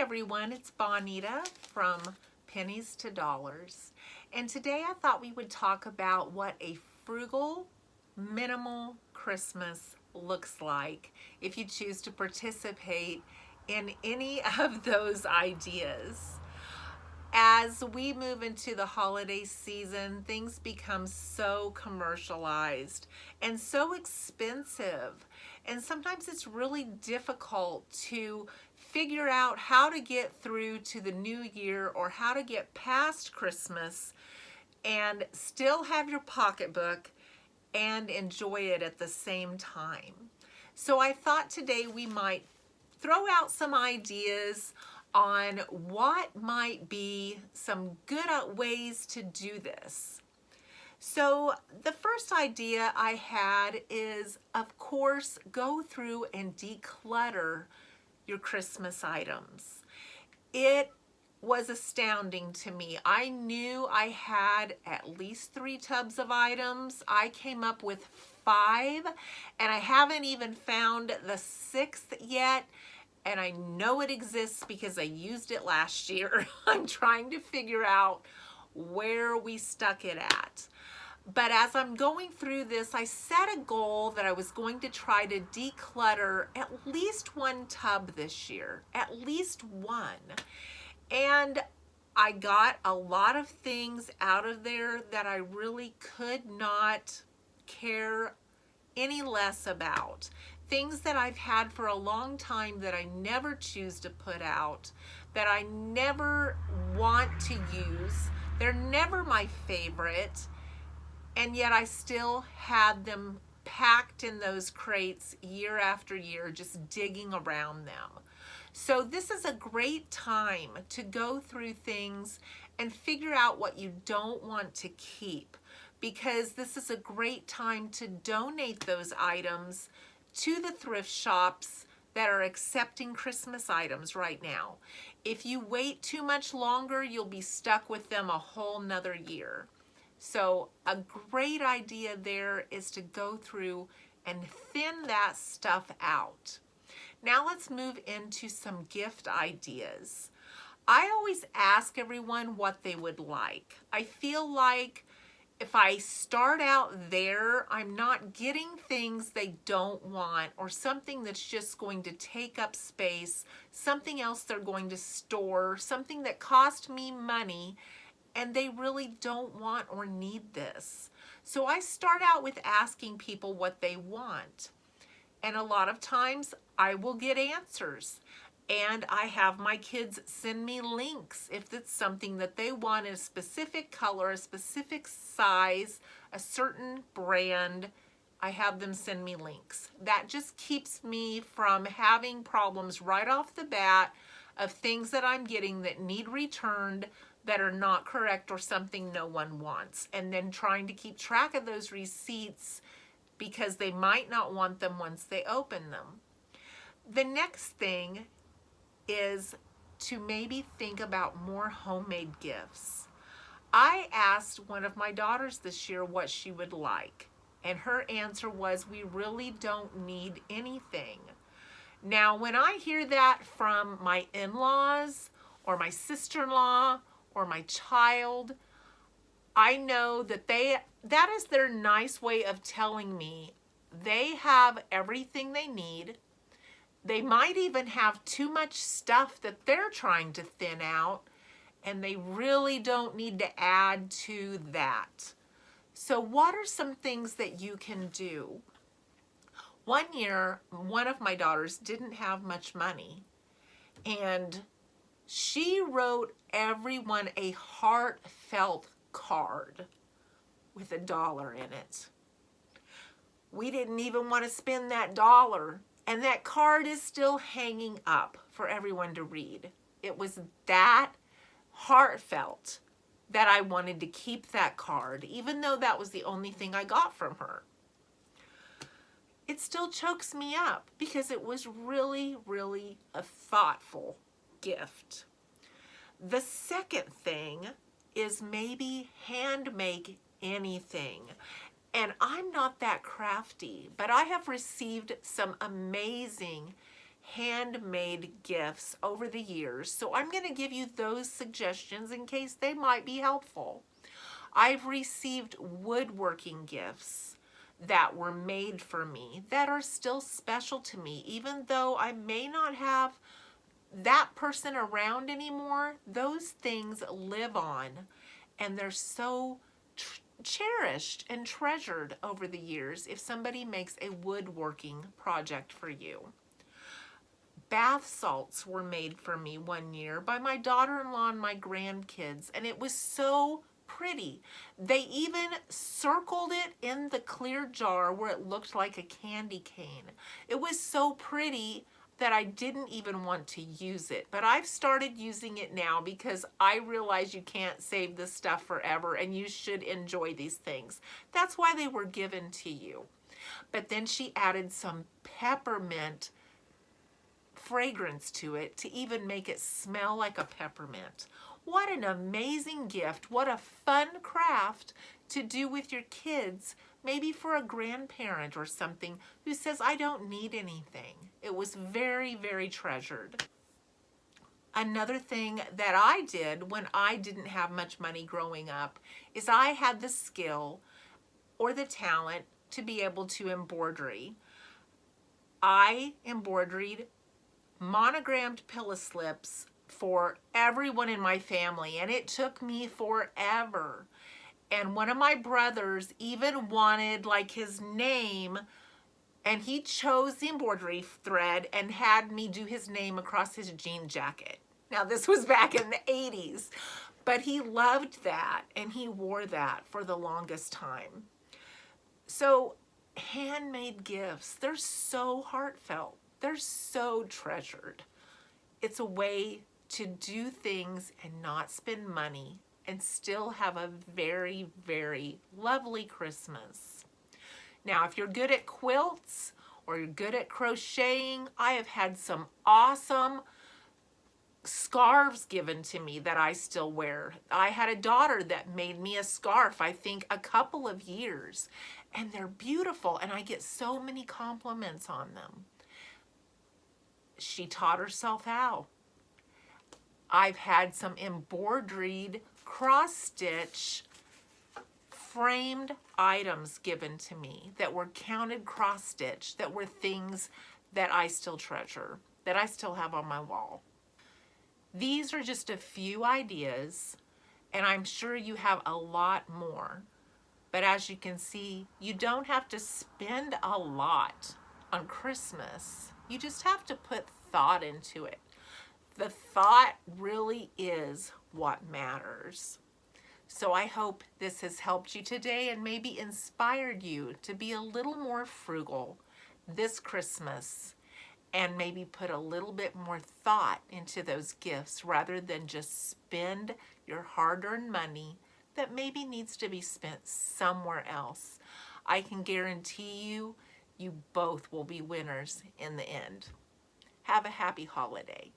everyone, it's Bonita from Pennies to Dollars, and today I thought we would talk about what a frugal, minimal Christmas looks like if you choose to participate in any of those ideas. As we move into the holiday season, things become so commercialized and so expensive. And sometimes it's really difficult to figure out how to get through to the new year or how to get past Christmas and still have your pocketbook and enjoy it at the same time. So I thought today we might throw out some ideas on what might be some good ways to do this. So the first idea I had is, of course, go through and declutter your Christmas items. It was astounding to me. I knew I had at least 3 tubs of items. I came up with 5, and I haven't even found the 6th yet. And I know it exists because I used it last year. I'm trying to figure out where we stuck it at. But as I'm going through this, I set a goal that I was going to try to declutter at least 1 tub this year, at least 1. And I got a lot of things out of there that I really could not care any less about. Things that I've had for a long time that I never choose to put out, that I never want to use. They're never my favorite, and yet I still had them packed in those crates year after year, just digging around them. So this is a great time to go through things and figure out what you don't want to keep, because this is a great time to donate those items to the thrift shops that are accepting Christmas items right now. If you wait too much longer, you'll be stuck with them a whole nother year. So a great idea there is to go through and thin that stuff out. Now let's move into some gift ideas. I always ask everyone what they would like. I feel like if I start out there, I'm not getting things they don't want or something that's just going to take up space, something else they're going to store, something that cost me money, and they really don't want or need this. So I start out with asking people what they want. And a lot of times I will get answers. And I have my kids send me links if it's something that they want in a specific color, a specific size, a certain brand. I have them send me links. That just keeps me from having problems right off the bat of things that I'm getting that need returned, that are not correct, or something no one wants. And then trying to keep track of those receipts because they might not want them once they open them. The next thing is to maybe think about more homemade gifts. I asked one of my daughters this year what she would like, and her answer was, we really don't need anything. Now, when I hear that from my in-laws or my sister-in-law or my child, I know that that is their nice way of telling me they have everything they need. They might even have too much stuff that they're trying to thin out, and they really don't need to add to that. So what are some things that you can do? One year, one of my daughters didn't have much money, and she wrote everyone a heartfelt card with $1 in it. We didn't even want to spend that $1. And that card is still hanging up for everyone to read. It was that heartfelt that I wanted to keep that card, even though that was the only thing I got from her. It still chokes me up because it was really, really a thoughtful gift. The second thing is maybe hand make anything. And I'm not that crafty, but I have received some amazing handmade gifts over the years. So I'm going to give you those suggestions in case they might be helpful. I've received woodworking gifts that were made for me that are still special to me. Even though I may not have that person around anymore, those things live on, and they're so cherished and treasured over the years if somebody makes a woodworking project for you. Bath salts were made for me one year by my daughter-in-law and my grandkids, and it was so pretty. They even circled it in the clear jar where it looked like a candy cane. It was so pretty that I didn't even want to use it. But I've started using it now because I realize you can't save this stuff forever and you should enjoy these things. That's why they were given to you. But then she added some peppermint fragrance to it to even make it smell like a peppermint. What an amazing gift. What a fun craft to do with your kids, maybe for a grandparent or something who says, I don't need anything. It was very, very treasured. Another thing that I did when I didn't have much money growing up is I had the skill or the talent to be able to embroidery. I embroidered monogrammed pillow slips for everyone in my family, and it took me forever. And one of my brothers even wanted like his name, and he chose the embroidery thread and had me do his name across his jean jacket. Now this was back in the 80s, but he loved that and he wore that for the longest time. So handmade gifts, they're so heartfelt. They're so treasured. It's a way to do things and not spend money and still have a very, very lovely Christmas. Now, if you're good at quilts or you're good at crocheting, I have had some awesome scarves given to me that I still wear. I had a daughter that made me a scarf, I think a couple of years, and they're beautiful, and I get so many compliments on them. She taught herself how. I've had some embroidered cross-stitch framed items given to me that were counted cross-stitch, that were things that I still treasure, that I still have on my wall. These are just a few ideas, and I'm sure you have a lot more. But as you can see, you don't have to spend a lot on Christmas. You just have to put thought into it. The thought really is what matters. So I hope this has helped you today and maybe inspired you to be a little more frugal this Christmas and maybe put a little bit more thought into those gifts rather than just spend your hard-earned money that maybe needs to be spent somewhere else. I can guarantee you, you both will be winners in the end. Have a happy holiday.